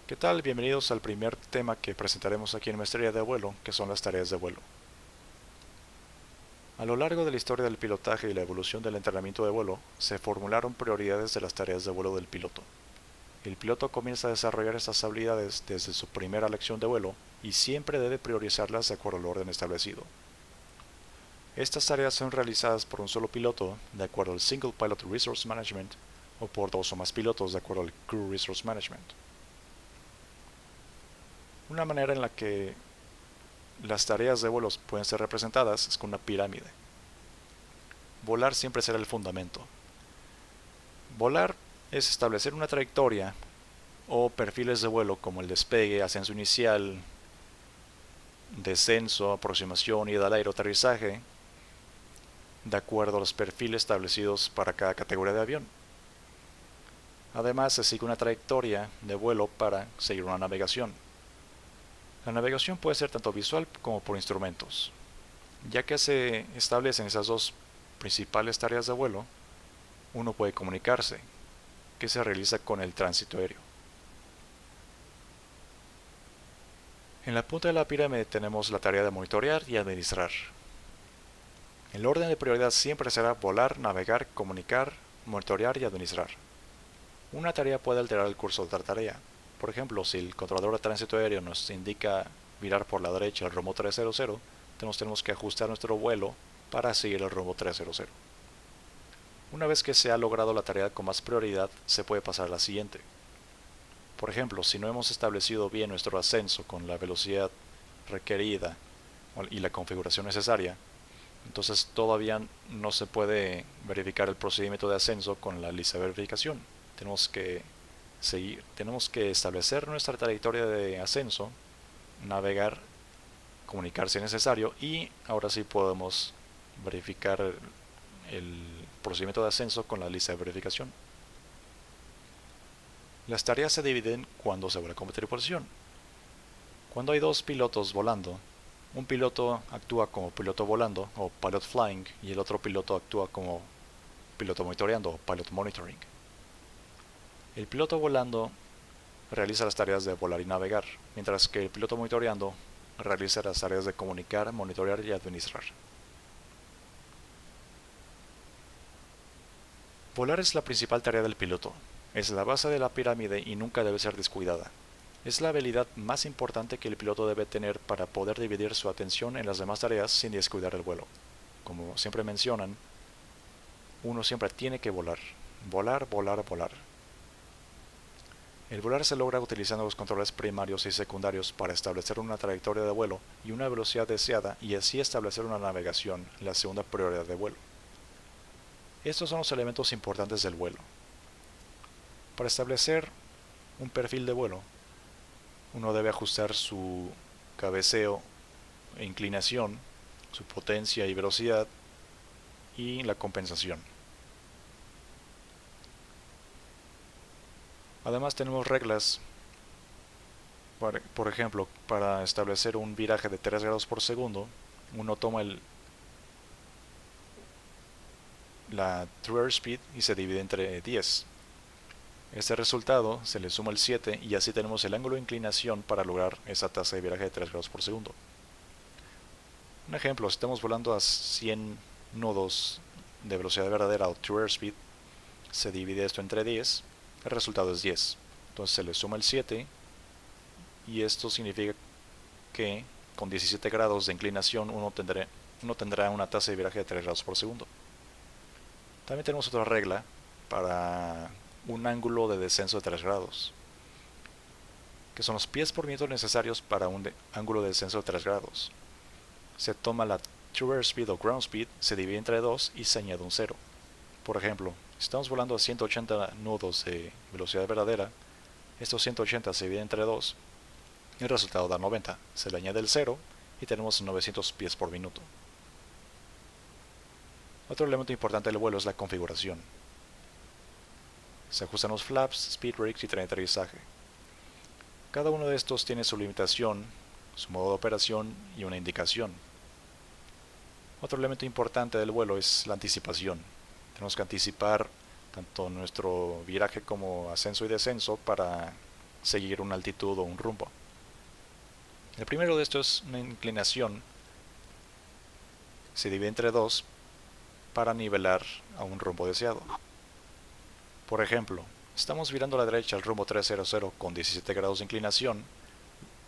¿Qué tal? Bienvenidos al primer tema que presentaremos aquí en Maestría de Vuelo, que son las tareas de vuelo. A lo largo de la historia del pilotaje y la evolución del entrenamiento de vuelo, se formularon prioridades de las tareas de vuelo del piloto. El piloto comienza a desarrollar estas habilidades desde su primera lección de vuelo y siempre debe priorizarlas de acuerdo al orden establecido. Estas tareas son realizadas por un solo piloto de acuerdo al Single Pilot Resource Management o por dos o más pilotos de acuerdo al Crew Resource Management. Una manera en la que las tareas de vuelos pueden ser representadas es con una pirámide. Volar siempre será el fundamento. Volar es establecer una trayectoria o perfiles de vuelo como el despegue, ascenso inicial, descenso, aproximación, ida al aire o aterrizaje, de acuerdo a los perfiles establecidos para cada categoría de avión. Además, se sigue una trayectoria de vuelo para seguir una navegación. La navegación puede ser tanto visual como por instrumentos. Ya que se establecen esas dos principales tareas de vuelo, uno puede comunicarse, que se realiza con el tránsito aéreo. En la punta de la pirámide tenemos la tarea de monitorear y administrar. El orden de prioridad siempre será volar, navegar, comunicar, monitorear y administrar. Una tarea puede alterar el curso de otra tarea. Por ejemplo, si el controlador de tránsito aéreo nos indica virar por la derecha el rumbo 300, tenemos que ajustar nuestro vuelo para seguir el rumbo 300. Una vez que se ha logrado la tarea con más prioridad, se puede pasar a la siguiente. Por ejemplo, si no hemos establecido bien nuestro ascenso con la velocidad requerida y la configuración necesaria, entonces todavía no se puede verificar el procedimiento de ascenso con la lista de verificación. Tenemos que establecer nuestra trayectoria de ascenso, navegar, comunicar si es necesario, y ahora sí podemos verificar el procedimiento de ascenso con la lista de verificación. Las tareas se dividen cuando se vuela como tripulación. Cuando hay dos pilotos volando, un piloto actúa como piloto volando o pilot flying y el otro piloto actúa como piloto monitoreando o pilot monitoring. El piloto volando realiza las tareas de volar y navegar, mientras que el piloto monitoreando realiza las tareas de comunicar, monitorear y administrar. Volar es la principal tarea del piloto. Es la base de la pirámide y nunca debe ser descuidada. Es la habilidad más importante que el piloto debe tener para poder dividir su atención en las demás tareas sin descuidar el vuelo. Como siempre mencionan, uno siempre tiene que volar. Volar, volar, volar. El volar se logra utilizando los controles primarios y secundarios para establecer una trayectoria de vuelo y una velocidad deseada y así establecer una navegación, la segunda prioridad de vuelo. Estos son los elementos importantes del vuelo. Para establecer un perfil de vuelo, uno debe ajustar su cabeceo e inclinación, su potencia y velocidad y la compensación. Además tenemos reglas, por ejemplo, para establecer un viraje de 3 grados por segundo, uno toma la true airspeed y se divide entre 10. Este resultado se le suma el 7 y así tenemos el ángulo de inclinación para lograr esa tasa de viraje de 3 grados por segundo. Un ejemplo, si estamos volando a 100 nudos de velocidad verdadera o true airspeed, se divide esto entre 10, el resultado es 10. Entonces se le suma el 7 y esto significa que con 17 grados de inclinación uno tendrá una tasa de viraje de 3 grados por segundo. También tenemos otra regla para un ángulo de descenso de 3 grados, que son los pies por minuto necesarios para un ángulo de descenso de 3 grados. Se toma la true airspeed o ground speed, se divide entre 2 y se añade un 0. Por ejemplo, si estamos volando a 180 nudos de velocidad verdadera, estos 180 se dividen entre 2 y el resultado da 90. Se le añade el 0 y tenemos 900 pies por minuto. Otro elemento importante del vuelo es la configuración. Se ajustan los flaps, speed brakes y tren de aterrizaje. Cada uno de estos tiene su limitación, su modo de operación y una indicación. Otro elemento importante del vuelo es la anticipación. Tenemos que anticipar tanto nuestro viraje como ascenso y descenso para seguir una altitud o un rumbo. El primero de estos es una inclinación, se divide entre dos para nivelar a un rumbo deseado. Por ejemplo, estamos virando a la derecha al rumbo 300 con 17 grados de inclinación.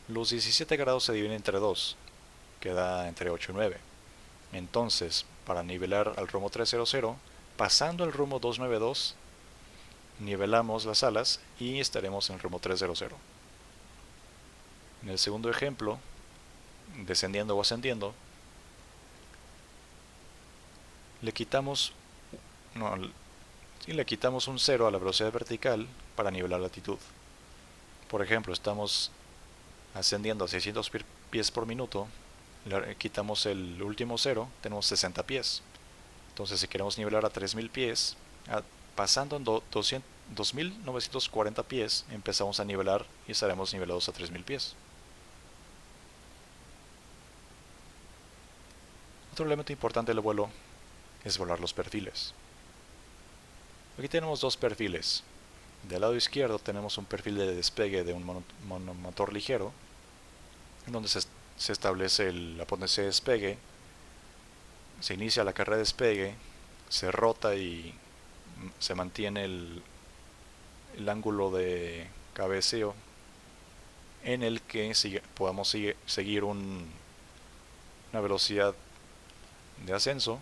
Los 17 grados se dividen entre 2, queda entre 8 y 9. Entonces, para nivelar al rumbo 300, pasando el rumbo 292, nivelamos las alas y estaremos en el rumbo 300. En el segundo ejemplo, descendiendo o ascendiendo, le quitamos un 0 a la velocidad vertical para nivelar la altitud. Por ejemplo, estamos ascendiendo a 600 pies por minuto, le quitamos el último 0, tenemos 60 pies. Entonces, si queremos nivelar a 3000 pies, pasando en 2940 pies, empezamos a nivelar y estaremos nivelados a 3000 pies. Otro elemento importante del vuelo es volar los perfiles. Aquí tenemos dos perfiles. Del lado izquierdo tenemos un perfil de despegue de un monomotor ligero, en donde se establece la potencia de despegue, se inicia la carrera de despegue, se rota y se mantiene el ángulo de cabeceo en el que podamos seguir una velocidad de ascenso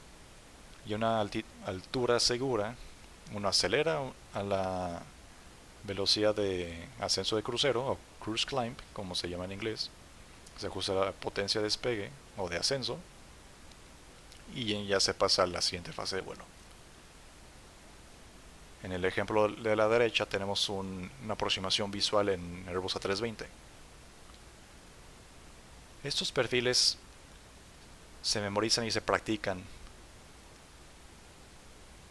y una altura segura. Uno acelera a la velocidad de ascenso de crucero o cruise climb, como se llama en inglés. Se ajusta la potencia de despegue o de ascenso y ya se pasa a la siguiente fase de vuelo. En el ejemplo de la derecha tenemos una aproximación visual en Airbus A320. Estos perfiles se memorizan y se practican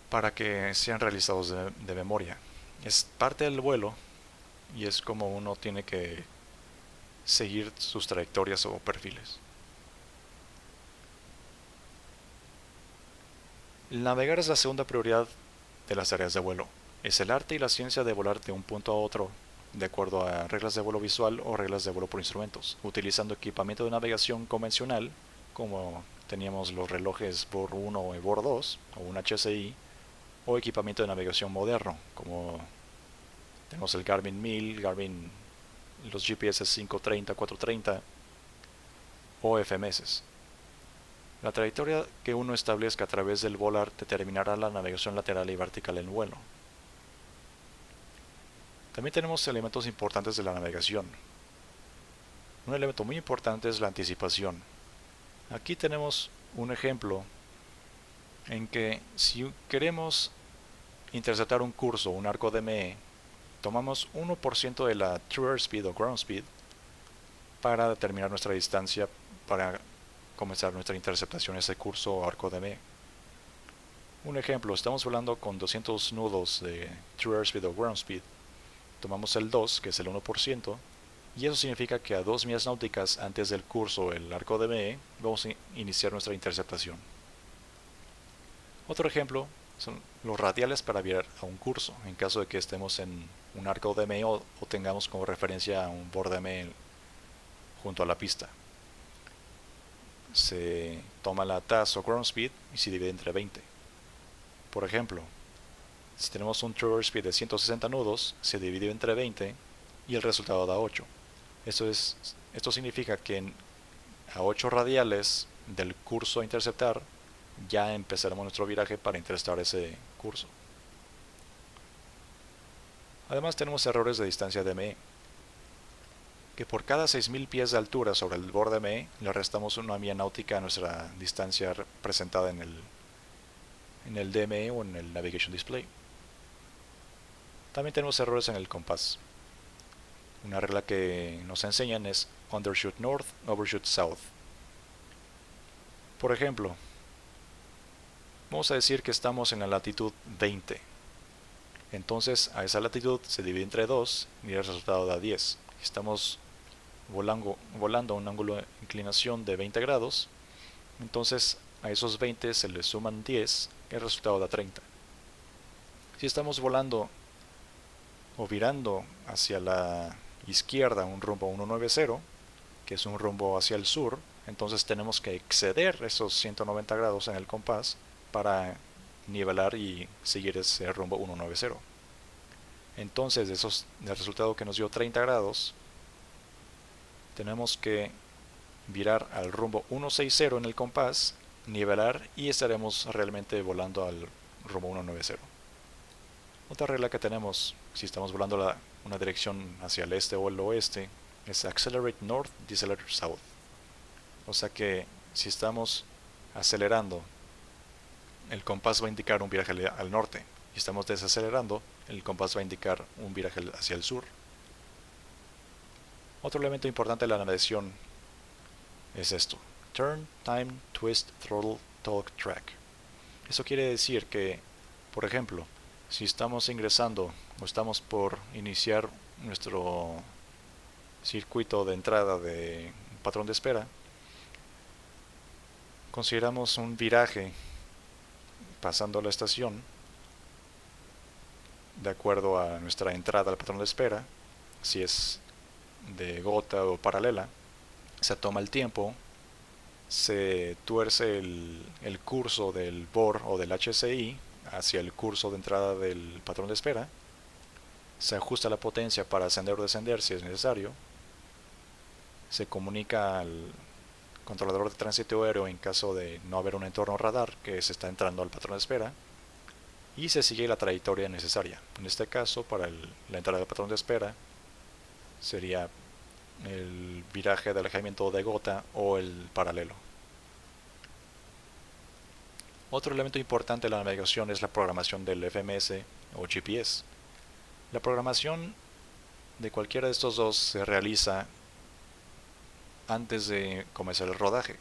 para que sean realizados de memoria. Es parte del vuelo y es como uno tiene que seguir sus trayectorias o perfiles. El navegar es la segunda prioridad de las tareas de vuelo. Es el arte y la ciencia de volar de un punto a otro de acuerdo a reglas de vuelo visual o reglas de vuelo por instrumentos, utilizando equipamiento de navegación convencional, como teníamos los relojes BOR 1 o BOR 2 o un HCI, o equipamiento de navegación moderno, como tenemos el Garmin 1000, los GPS 530, 430 o FMS. La trayectoria que uno establezca a través del volar determinará la navegación lateral y vertical en vuelo. También tenemos elementos importantes de la navegación. Un elemento muy importante es la anticipación. Aquí tenemos un ejemplo en que si queremos interceptar un curso, un arco DME, tomamos 1% de la True Airspeed o Ground Speed para determinar nuestra distancia para comenzar nuestra interceptación en ese curso o arco DME. Un ejemplo, estamos volando con 200 nudos de True Airspeed o Ground Speed, tomamos el 2, que es el 1%, y eso significa que a 2 millas náuticas antes del curso, el arco DME, vamos a iniciar nuestra interceptación. Otro ejemplo son los radiales para virar a un curso, en caso de que estemos en un arco DME o tengamos como referencia un bord DME junto a la pista. Se toma la TAS o Ground Speed y se divide entre 20. Por ejemplo, si tenemos un True Airspeed de 160 nudos, se divide entre 20 y el resultado da 8. Esto significa que a 8 radiales del curso a interceptar ya empezaremos nuestro viraje para interceptar ese curso. Además tenemos errores de distancia DME, que por cada 6000 pies de altura sobre el borde DME le restamos una milla náutica a nuestra distancia representada en el DME o en el Navigation Display. También tenemos errores en el compás. Una regla que nos enseñan es Undershoot North, Overshoot South. Por ejemplo, vamos a decir que estamos en la latitud 20. Entonces a esa latitud se divide entre 2 y el resultado da 10. Estamos volando a un ángulo de inclinación de 20 grados. Entonces a esos 20 se le suman 10 y el resultado da 30. Si estamos volando o virando hacia la izquierda un rumbo 190, que es un rumbo hacia el sur, entonces tenemos que exceder esos 190 grados en el compás para nivelar y seguir ese rumbo 190. Entonces, del resultado que nos dio 30 grados, tenemos que virar al rumbo 160 en el compás, nivelar y estaremos realmente volando al rumbo 190. Otra regla que tenemos si estamos volando una dirección hacia el este o el oeste es accelerate north, decelerate south. O sea que si estamos acelerando, el compás va a indicar un viraje al norte. Si estamos desacelerando, el compás va a indicar un viraje hacia el sur. Otro elemento importante de la navegación es esto: turn, time, twist, throttle, talk, track. Eso quiere decir que, por ejemplo, si estamos ingresando o estamos por iniciar nuestro circuito de entrada de un patrón de espera, consideramos un viraje pasando la estación de acuerdo a nuestra entrada al patrón de espera. Si es de gota o paralela, se toma el tiempo, se tuerce el curso del BOR o del HCI hacia el curso de entrada del patrón de espera, se ajusta la potencia para ascender o descender si es necesario, se comunica al controlador de tránsito aéreo en caso de no haber un entorno radar que se está entrando al patrón de espera, y se sigue la trayectoria necesaria. En este caso, para la entrada del patrón de espera, sería el viraje de alejamiento de gota o el paralelo. Otro elemento importante de la navegación es la programación del FMS o GPS. La programación de cualquiera de estos dos se realiza antes de comenzar el rodaje.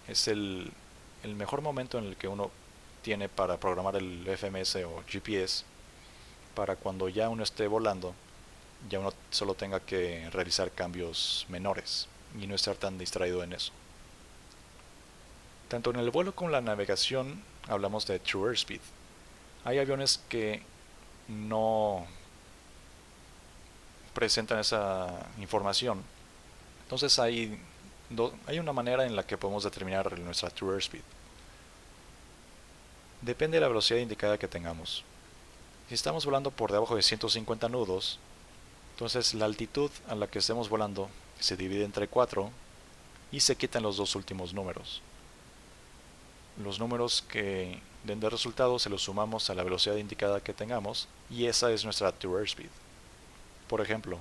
Es el mejor momento en el que uno tiene para programar el FMS o GPS, para cuando ya uno esté volando, ya uno solo tenga que realizar cambios menores y no estar tan distraído en eso. Tanto en el vuelo como en la navegación hablamos de True Airspeed. Hay aviones que no presentan esa información. Entonces hay una manera en la que podemos determinar nuestra True Airspeed. Depende de la velocidad indicada que tengamos. Si estamos volando por debajo de 150 nudos, entonces la altitud a la que estemos volando se divide entre 4 y se quitan los dos últimos números. Los números que den de resultado se los sumamos a la velocidad indicada que tengamos y esa es nuestra True Airspeed. Por ejemplo,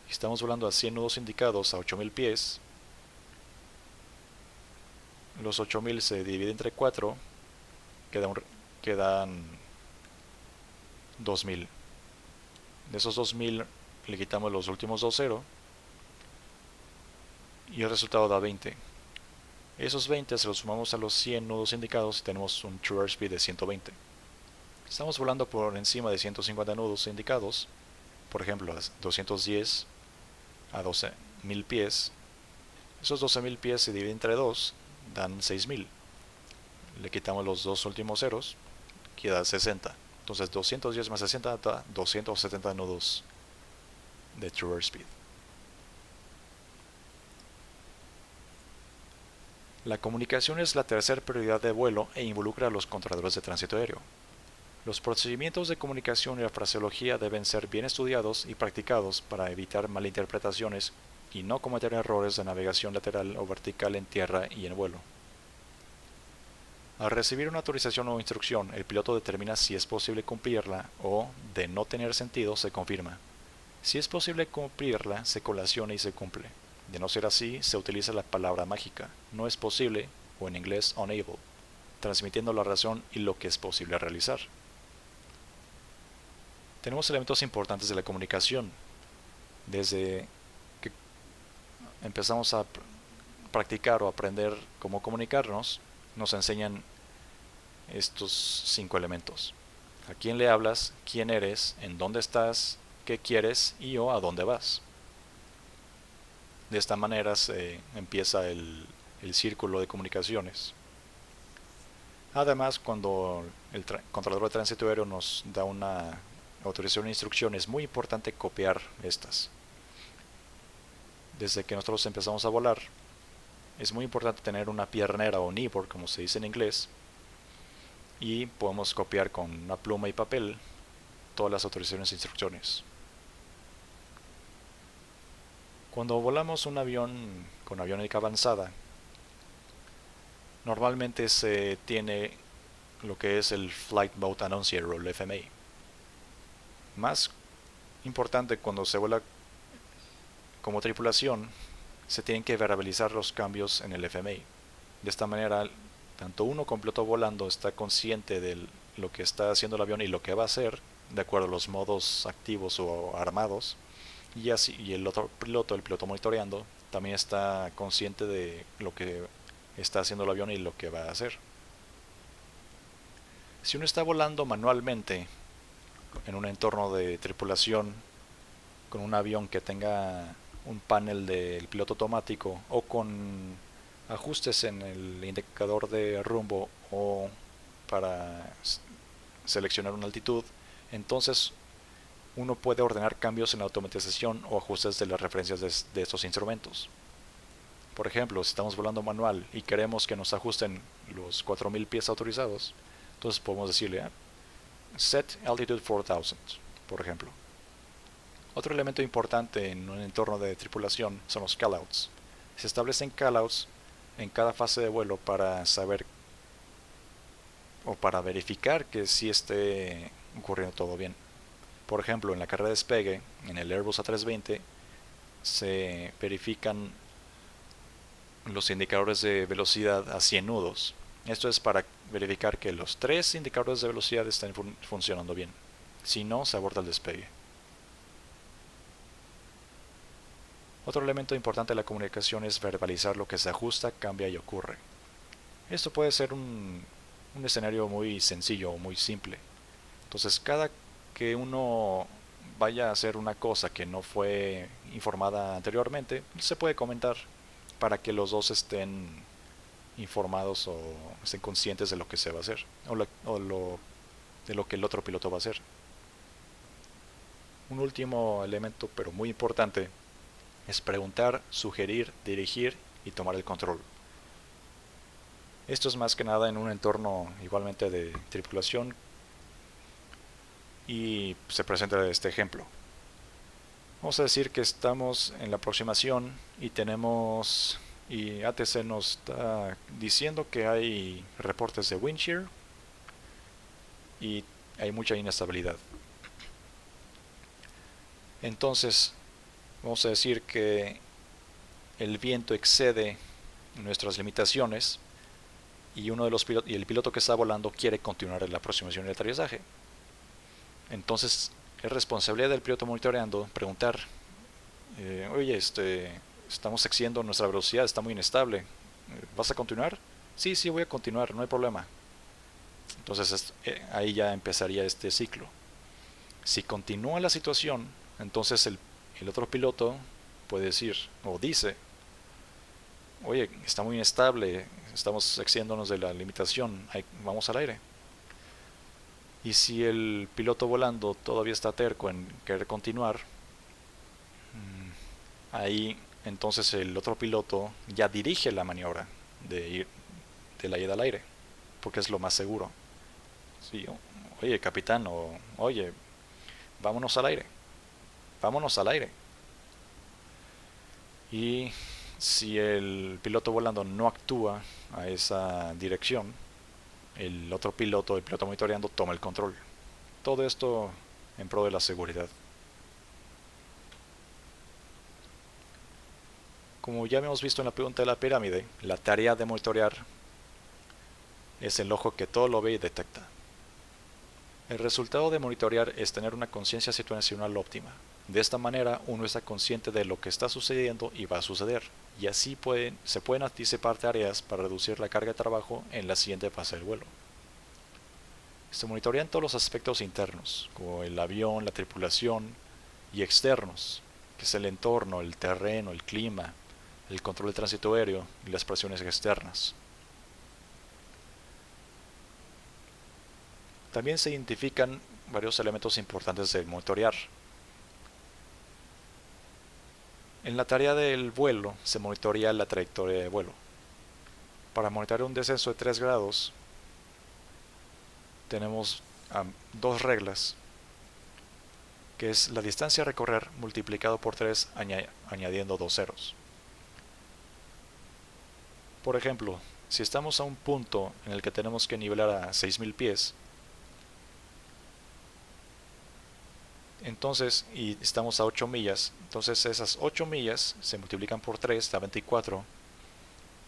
si estamos volando a 100 nudos indicados a 8000 pies, los 8000 se dividen entre 4, quedan 2000. De esos 2000 le quitamos los últimos dos ceros y el resultado da 20. Esos 20 se los sumamos a los 100 nudos indicados y tenemos un True Airspeed de 120. Estamos volando por encima de 150 nudos indicados, por ejemplo a 210 a 12.000 pies. Esos 12.000 pies se dividen entre 2, dan 6.000. Le quitamos los dos últimos ceros, queda 60. Entonces 210 más 60 da 270 nudos de True Airspeed. La comunicación es la tercera prioridad de vuelo e involucra a los controladores de tránsito aéreo. Los procedimientos de comunicación y la fraseología deben ser bien estudiados y practicados para evitar malinterpretaciones y no cometer errores de navegación lateral o vertical en tierra y en vuelo. Al recibir una autorización o instrucción, el piloto determina si es posible cumplirla o, de no tener sentido, se confirma. Si es posible cumplirla, se colaciona y se cumple. De no ser así, se utiliza la palabra mágica, no es posible, o en inglés unable, transmitiendo la razón y lo que es posible realizar. Tenemos elementos importantes de la comunicación. Desde que empezamos a practicar o aprender cómo comunicarnos, nos enseñan estos 5 elementos. ¿A quién le hablas? ¿Quién eres? ¿En dónde estás? ¿Qué quieres? Y o a dónde vas. De esta manera se empieza el círculo de comunicaciones. Además, cuando el controlador de tránsito aéreo nos da una autorización e instrucción, es muy importante copiar estas. desde que nosotros empezamos a volar, es muy importante tener una piernera o kneeboard, como se dice en inglés, y podemos copiar con una pluma y papel todas las autorizaciones e instrucciones. Cuando volamos un avión con aviónica avanzada, normalmente se tiene lo que es el Flight Mode Annunciator o el FMA. Más importante, cuando se vuela como tripulación, se tienen que verbalizar los cambios en el FMA. De esta manera, tanto uno como piloto volando está consciente de lo que está haciendo el avión y lo que va a hacer, de acuerdo a los modos activos o armados, y así, y el otro piloto, el piloto monitoreando, también está consciente de lo que está haciendo el avión y lo que va a hacer. Si uno está volando manualmente en un entorno de tripulación con un avión que tenga un panel del piloto automático o con ajustes en el indicador de rumbo o para seleccionar una altitud, entonces uno puede ordenar cambios en la automatización o ajustes de las referencias de estos instrumentos. Por ejemplo, si estamos volando manual y queremos que nos ajusten los 4000 pies autorizados, entonces podemos decirle set altitude 4000, por ejemplo. Otro elemento importante en un entorno de tripulación son los callouts. Se establecen callouts en cada fase de vuelo para saber o para verificar que sí esté ocurriendo todo bien. Por ejemplo, en la carrera de despegue, en el Airbus A320, se verifican los indicadores de velocidad a 100 nudos. Esto es para verificar que los 3 indicadores de velocidad estén funcionando bien. Si no, se aborta el despegue. Otro elemento importante de la comunicación es verbalizar lo que se ajusta, cambia y ocurre. Esto puede ser un escenario muy sencillo o muy simple. Entonces, cada que uno vaya a hacer una cosa que no fue informada anteriormente, se puede comentar para que los dos estén informados o estén conscientes de lo que se va a hacer de lo que el otro piloto va a hacer. Un último elemento, pero muy importante, es preguntar, sugerir, dirigir y tomar el control. Esto es más que nada en un entorno igualmente de tripulación y se presenta este ejemplo. Vamos a decir que estamos en la aproximación y ATC nos está diciendo que hay reportes de wind shear y hay mucha inestabilidad. Entonces, vamos a decir que el viento excede nuestras limitaciones y el piloto que está volando quiere continuar en la aproximación y el aterrizaje. Entonces es responsabilidad del piloto monitoreando preguntar, oye, estamos excediendo nuestra velocidad, está muy inestable, ¿vas a continuar? Sí, voy a continuar, no hay problema. Entonces ahí ya empezaría este ciclo. Si continúa la situación, entonces el otro piloto puede decir o dice, oye, está muy inestable, estamos excediéndonos de la limitación, vamos al aire. Y si el piloto volando todavía está terco en querer continuar, ahí entonces el otro piloto ya dirige la maniobra de la ida al aire, porque es lo más seguro. Sí, oye, capitán, oye, vámonos al aire, vámonos al aire. Y si el piloto volando no actúa a esa dirección, el piloto monitoreando, toma el control. Todo esto en pro de la seguridad. Como ya hemos visto en la pregunta de la pirámide, la tarea de monitorear es el ojo que todo lo ve y detecta. El resultado de monitorear es tener una conciencia situacional óptima. De esta manera uno está consciente de lo que está sucediendo y va a suceder, y así se pueden anticipar tareas para reducir la carga de trabajo en la siguiente fase del vuelo. Se monitorean todos los aspectos internos, como el avión, la tripulación, y externos, que es el entorno, el terreno, el clima, el control del tránsito aéreo y las presiones externas. También se identifican varios elementos importantes de monitorear. En la tarea del vuelo se monitorea la trayectoria de vuelo. Para monitorear un descenso de 3 grados tenemos dos reglas, que es la distancia a recorrer multiplicado por 3 añadiendo dos ceros. Por ejemplo, si estamos a un punto en el que tenemos que nivelar a 6000 pies, entonces, y estamos a 8 millas, entonces esas 8 millas se multiplican por 3, da 24,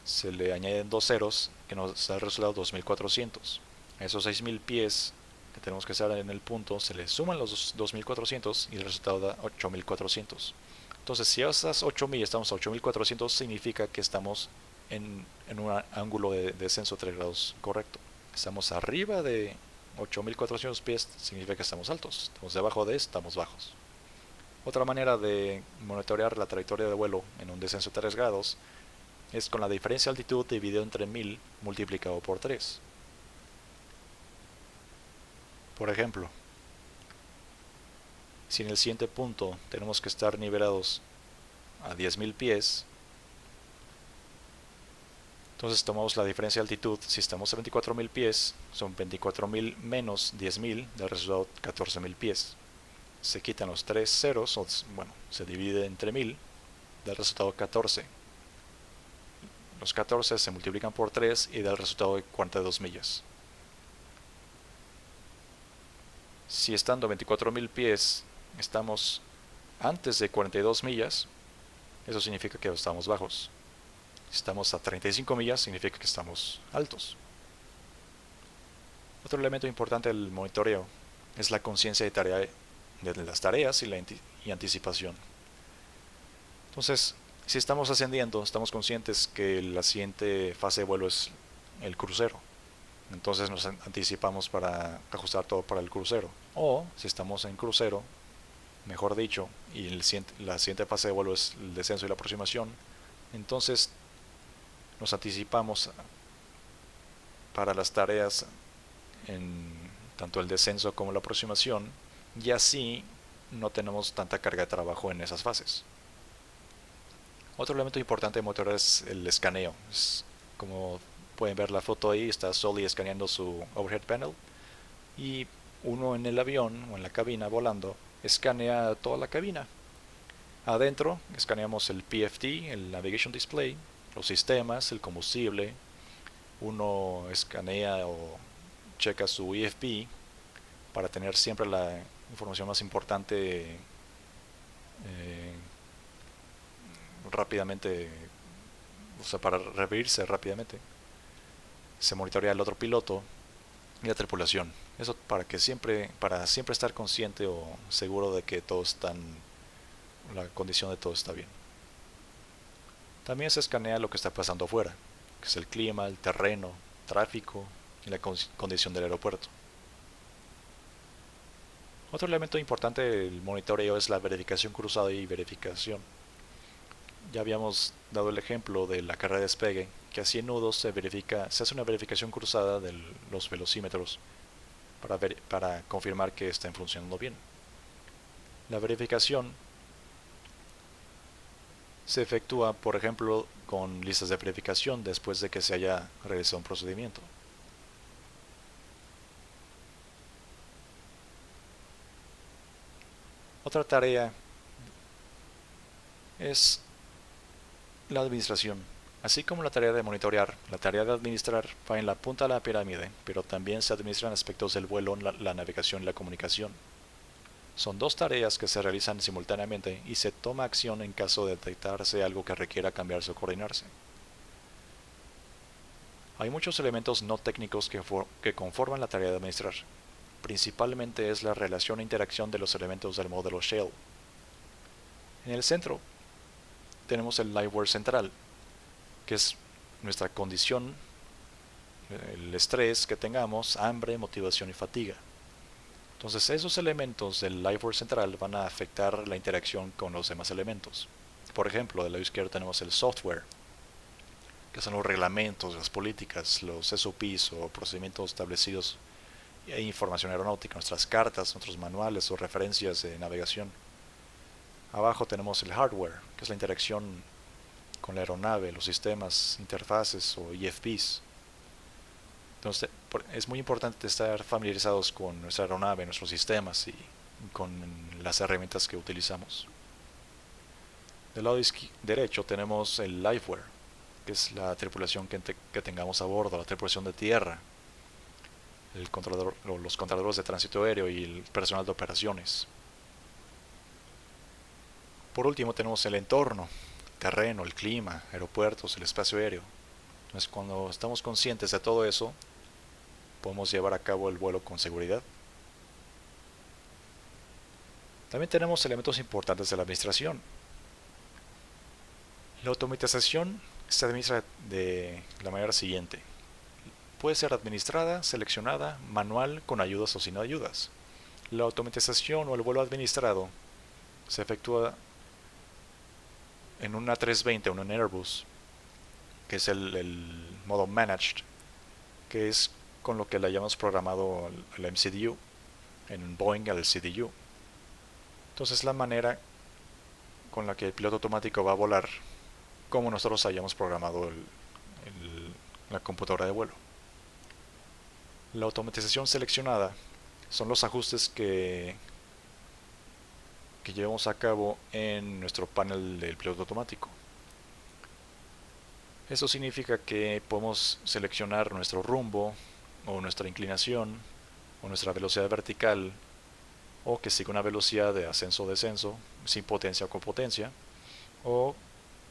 se le añaden dos ceros, que nos da el resultado 2400. A esos 6000 pies que tenemos que estar en el punto, se le suman los 2400 y el resultado da 8400. Entonces, si a esas 8 millas estamos a 8400, significa que estamos en un ángulo de descenso 3 grados correcto. Estamos arriba de 8400 pies, significa que estamos altos. Estamos debajo de, estamos bajos. Otra manera de monitorear la trayectoria de vuelo en un descenso de 3 grados es con la diferencia de altitud dividido entre 1000 multiplicado por 3. Por ejemplo, si en el siguiente punto tenemos que estar nivelados a 10.000 pies, entonces tomamos la diferencia de altitud. Si estamos a 24.000 pies, son 24.000 menos 10.000, del resultado 14.000 pies. Se quitan los tres ceros, bueno, se divide entre 1000, del resultado 14. Los 14 se multiplican por 3 y da el resultado de 42 millas. Si estando a 24.000 pies estamos antes de 42 millas, eso significa que estamos bajos. Si estamos a 35 millas, significa que estamos altos. Otro elemento importante del monitoreo es la conciencia de las tareas y anticipación. Entonces, si estamos ascendiendo, estamos conscientes que la siguiente fase de vuelo es el crucero. Entonces nos anticipamos para ajustar todo para el crucero. O si estamos en crucero, mejor dicho, y la siguiente fase de vuelo es el descenso y la aproximación, entonces nos anticipamos para las tareas en tanto el descenso como la aproximación, y así no tenemos tanta carga de trabajo en esas fases. Otro elemento importante de motor es el escaneo. Como pueden ver la foto ahí, está Sully escaneando su overhead panel, y uno en el avión o en la cabina volando escanea toda la cabina. Adentro escaneamos el PFD, el Navigation Display, los sistemas, el combustible. Uno escanea o checa su EFP para tener siempre la información más importante rápidamente, o sea, para referirse rápidamente. Se monitorea el otro piloto y la tripulación. Eso para siempre estar consciente o seguro de que la condición de todo está bien. También se escanea lo que está pasando afuera, que es el clima, el terreno, tráfico y la condición del aeropuerto. Otro elemento importante del monitoreo es la verificación cruzada y verificación. Ya habíamos dado el ejemplo de la carrera de despegue, que a 100 nudos se hace una verificación cruzada de los velocímetros para confirmar que estén funcionando bien. La verificación se efectúa, por ejemplo, con listas de verificación después de que se haya realizado un procedimiento. Otra tarea es la administración. Así como la tarea de monitorear, la tarea de administrar va en la punta de la pirámide, pero también se administran aspectos del vuelo, la navegación y la comunicación. Son dos tareas que se realizan simultáneamente y se toma acción en caso de detectarse algo que requiera cambiarse o coordinarse. Hay muchos elementos no técnicos que conforman la tarea de administrar. Principalmente es la relación e interacción de los elementos del módulo Shell. En el centro tenemos el liveware central, que es nuestra condición, el estrés que tengamos, hambre, motivación y fatiga. Entonces esos elementos del liveware central van a afectar la interacción con los demás elementos. Por ejemplo, del lado izquierdo tenemos el software, que son los reglamentos, las políticas, los SOPs o procedimientos establecidos e información aeronáutica, nuestras cartas, nuestros manuales o referencias de navegación. Abajo tenemos el hardware, que es la interacción con la aeronave, los sistemas, interfaces o IFPs. Entonces es muy importante estar familiarizados con nuestra aeronave, nuestros sistemas y con las herramientas que utilizamos. Del lado derecho tenemos el liveware, que es la tripulación que tengamos a bordo, la tripulación de tierra, los controladores de tránsito aéreo y el personal de operaciones. Por último tenemos el entorno, terreno, el clima, aeropuertos, el espacio aéreo. Entonces cuando estamos conscientes de todo eso, podemos llevar a cabo el vuelo con seguridad. También tenemos elementos importantes de la administración. La automatización se administra de la manera siguiente. Puede ser administrada, seleccionada, manual, con ayudas o sin ayudas. La automatización o el vuelo administrado se efectúa en una A320 o en un Airbus, que es el modo Managed, que es con lo que le hayamos programado al MCDU, en Boeing al CDU. Entonces la manera con la que el piloto automático va a volar como nosotros hayamos programado la computadora de vuelo. La automatización seleccionada son los ajustes que llevamos a cabo en nuestro panel del piloto automático. Eso significa que podemos seleccionar nuestro rumbo o nuestra inclinación o nuestra velocidad vertical, o que siga una velocidad de ascenso o descenso sin potencia o con potencia, o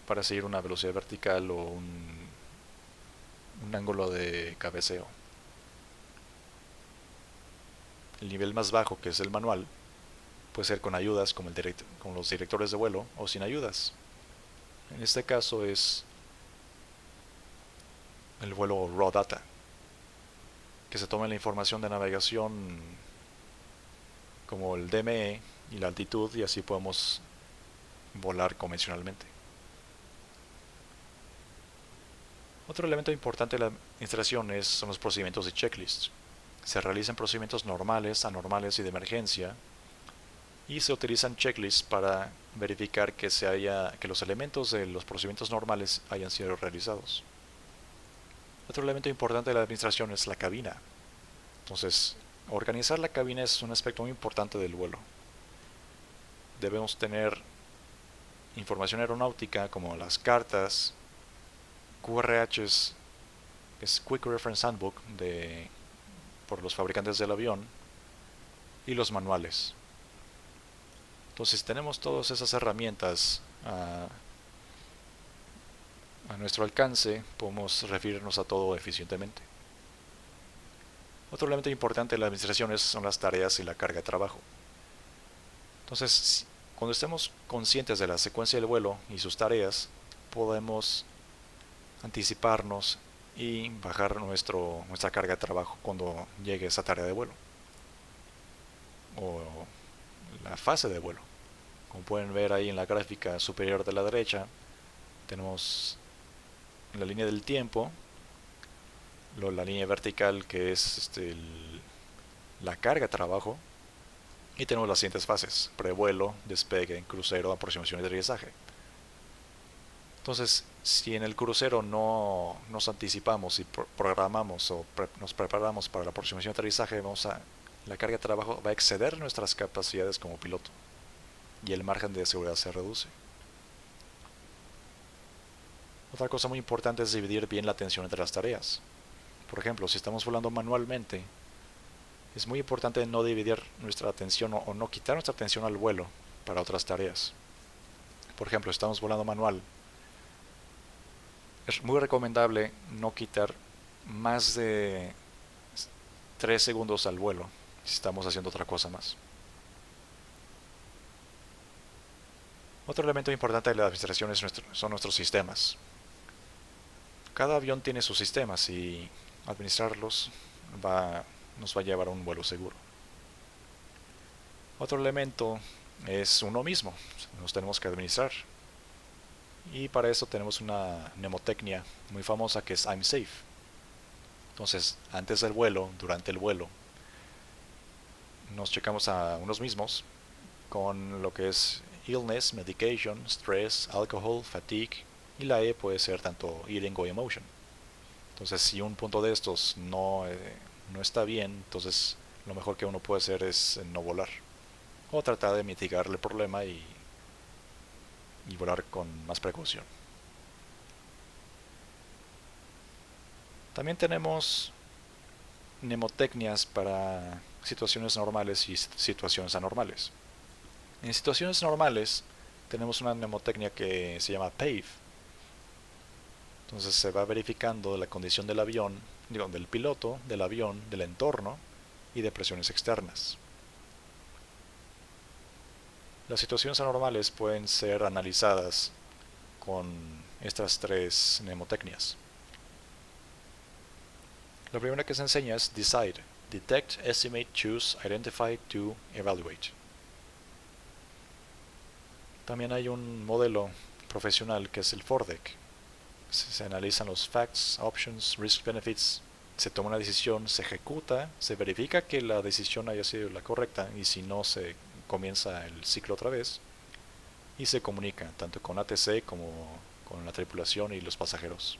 para seguir una velocidad vertical o un ángulo de cabeceo. El nivel más bajo, que es el manual, puede ser con ayudas como los directores de vuelo, o sin ayudas. En este caso es el vuelo Raw Data, que se toma la información de navegación como el DME y la altitud, y así podemos volar convencionalmente. Otro elemento importante de la administración son los procedimientos de checklist. Se realizan procedimientos normales, anormales y de emergencia, y se utilizan checklists para verificar que los elementos de los procedimientos normales hayan sido realizados. Otro elemento importante de la administración es la cabina. Entonces, organizar la cabina es un aspecto muy importante del vuelo. Debemos tener información aeronáutica como las cartas, QRHs, que es Quick Reference Handbook por los fabricantes del avión, y los manuales. Entonces, si tenemos todas esas herramientas a nuestro alcance, podemos referirnos a todo eficientemente. Otro elemento importante de la administración son las tareas y la carga de trabajo. Entonces, cuando estemos conscientes de la secuencia del vuelo y sus tareas, podemos anticiparnos y bajar nuestra carga de trabajo cuando llegue esa tarea de vuelo o la fase de vuelo. Como pueden ver ahí en la gráfica superior de la derecha, tenemos la línea del tiempo, la línea vertical, que es la carga de trabajo, y tenemos las siguientes fases: prevuelo, despegue, crucero, aproximación y aterrizaje. Entonces, si en el crucero no nos anticipamos y programamos o nos preparamos para la aproximación y aterrizaje, la carga de trabajo va a exceder nuestras capacidades como piloto y el margen de seguridad se reduce. Otra cosa muy importante es dividir bien la atención entre las tareas. Por ejemplo, si estamos volando manualmente, es muy importante no dividir nuestra atención o no quitar nuestra atención al vuelo para otras tareas. Por ejemplo, si estamos volando manual, es muy recomendable no quitar más de 3 segundos al vuelo si estamos haciendo otra cosa más. Otro elemento importante de la administración son nuestros sistemas. Cada avión tiene sus sistemas y administrarlos nos va a llevar a un vuelo seguro. Otro elemento es uno mismo, nos tenemos que administrar. Y para eso tenemos una mnemotecnia muy famosa que es I'm safe. Entonces, antes del vuelo, durante el vuelo, nos checamos a unos mismos con lo que es illness, medication, stress, alcohol, fatigue, y la E puede ser tanto eating o emotion. Entonces, si un punto de estos no está bien, entonces lo mejor que uno puede hacer es no volar o tratar de mitigar el problema y volar con más precaución. También tenemos mnemotecnias para situaciones normales y situaciones anormales. En situaciones normales tenemos una mnemotecnia que se llama PAVE. Entonces se va verificando la condición del avión, del piloto, del avión, del entorno y de presiones externas. Las situaciones anormales pueden ser analizadas con estas tres mnemotecnias. La primera que se enseña es Decide. Detect, Estimate, Choose, Identify, Do, Evaluate. También hay un modelo profesional que es el FORDEC. Se analizan los facts, options, risk benefits, se toma una decisión, se ejecuta, se verifica que la decisión haya sido la correcta y si no se comienza el ciclo otra vez y se comunica tanto con ATC como con la tripulación y los pasajeros.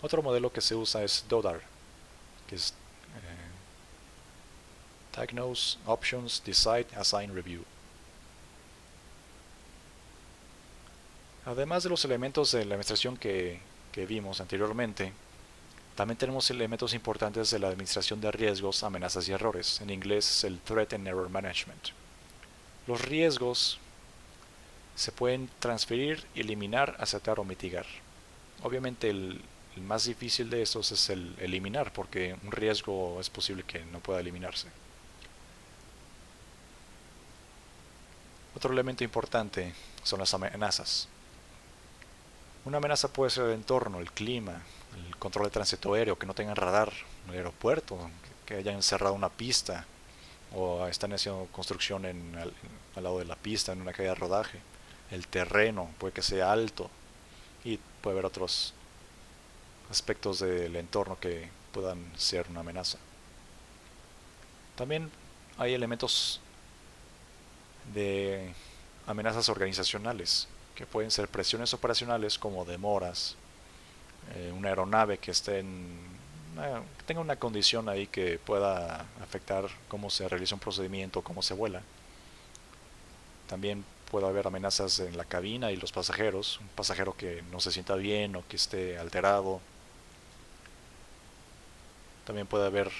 Otro modelo que se usa es DODAR, que es Diagnose, Options, Decide, Assign, Review. Además de los elementos de la administración que vimos anteriormente, también tenemos elementos importantes de la administración de riesgos, amenazas y errores. En inglés es el Threat and Error Management. Los riesgos se pueden transferir, eliminar, aceptar o mitigar. Obviamente el más difícil de estos es el eliminar, porque un riesgo es posible que no pueda eliminarse. Otro elemento importante son las amenazas. Una amenaza puede ser el entorno, el clima, el control de tránsito aéreo, que no tengan radar en el aeropuerto, que hayan cerrado una pista o están haciendo construcción al lado de la pista, en una calle de rodaje. El terreno puede que sea alto y puede haber otros aspectos del entorno que puedan ser una amenaza. También hay elementos de amenazas organizacionales, que pueden ser presiones operacionales como demoras, una aeronave que tenga una condición ahí que pueda afectar cómo se realiza un procedimiento, cómo se vuela. También puede haber amenazas en la cabina y los pasajeros, un pasajero que no se sienta bien o que esté alterado. También puede haber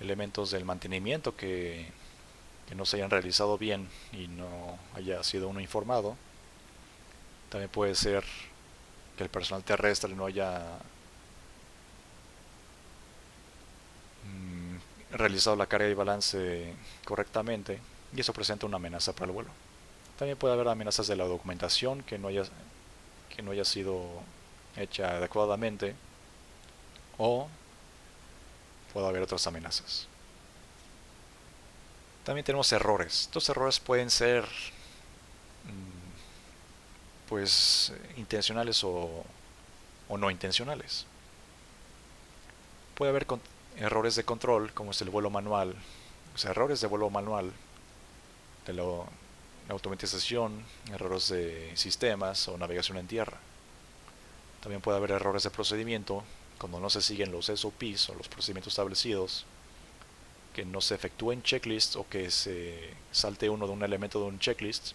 elementos del mantenimiento que no se hayan realizado bien y no haya sido uno informado. También puede ser que el personal terrestre no haya realizado la carga y balance correctamente y eso presenta una amenaza para el vuelo. También puede haber amenazas de la documentación que no haya sido hecha adecuadamente o puede haber otras amenazas. También tenemos errores. Estos errores pueden ser pues intencionales o no intencionales. Puede haber errores de control, como es el vuelo manual, o sea, errores de vuelo manual, de la automatización, errores de sistemas o navegación en tierra. También puede haber errores de procedimiento, cuando no se siguen los SOPs o los procedimientos establecidos, que no se efectúen checklists o que se salte uno de un elemento de un checklist,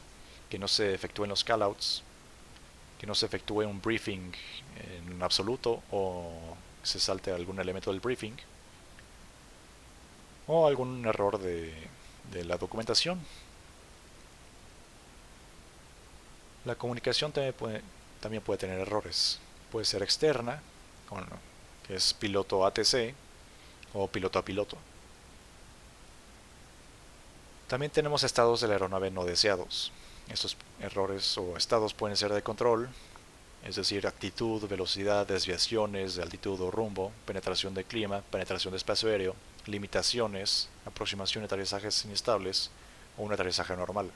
que no se efectúen los callouts, que no se efectúe un briefing en absoluto o se salte algún elemento del briefing o algún error de la documentación. La comunicación también puede tener errores. Puede ser externa, que es piloto ATC o piloto a piloto. También tenemos estados de la aeronave no deseados. Estos errores o estados pueden ser de control, es decir, actitud, velocidad, desviaciones de altitud o rumbo, penetración de clima, penetración de espacio aéreo, limitaciones, aproximación de aterrizajes inestables o un aterrizaje normal.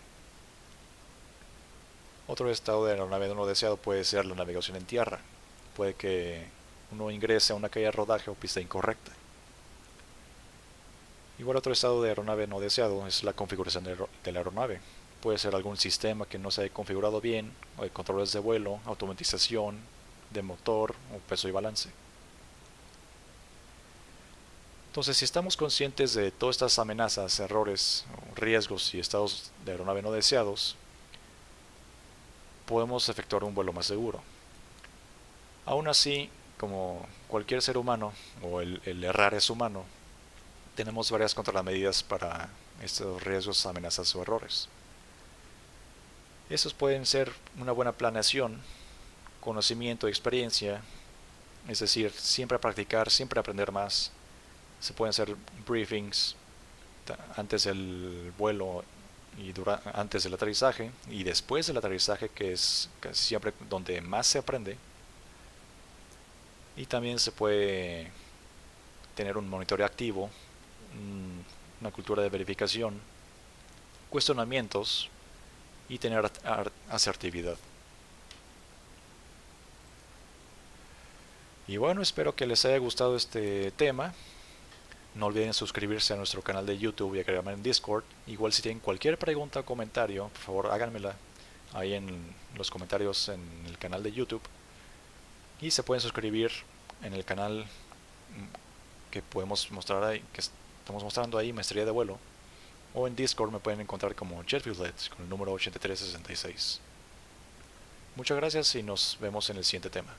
Otro estado de la aeronave no deseado puede ser la navegación en tierra. Puede que uno ingrese a una calle de rodaje o pista incorrecta. Igual otro estado de aeronave no deseado es la configuración de la aeronave. Puede ser algún sistema que no se haya configurado bien, o de controles de vuelo, automatización, de motor o peso y balance. Entonces, si estamos conscientes de todas estas amenazas, errores, riesgos y estados de aeronave no deseados, podemos efectuar un vuelo más seguro. Aún así, como cualquier ser humano, o el errar es humano, tenemos varias contramedidas para estos riesgos, amenazas o errores. Estos pueden ser una buena planeación, conocimiento y experiencia, es decir, siempre practicar, siempre aprender más. Se pueden hacer briefings antes del vuelo y antes del aterrizaje y después del aterrizaje, que es casi siempre donde más se aprende. Y también se puede tener un monitoreo activo, una cultura de verificación, cuestionamientos y tener asertividad. Y bueno, espero que les haya gustado este tema. No olviden suscribirse a nuestro canal de YouTube y agregarme en Discord. Igual si tienen cualquier pregunta o comentario, por favor háganmela ahí en los comentarios en el canal de YouTube. Y se pueden suscribir en el canal que podemos mostrar ahí, que estamos mostrando ahí, Maestría de Vuelo. O en Discord me pueden encontrar como JetFueled con el número 8366. Muchas gracias y nos vemos en el siguiente tema.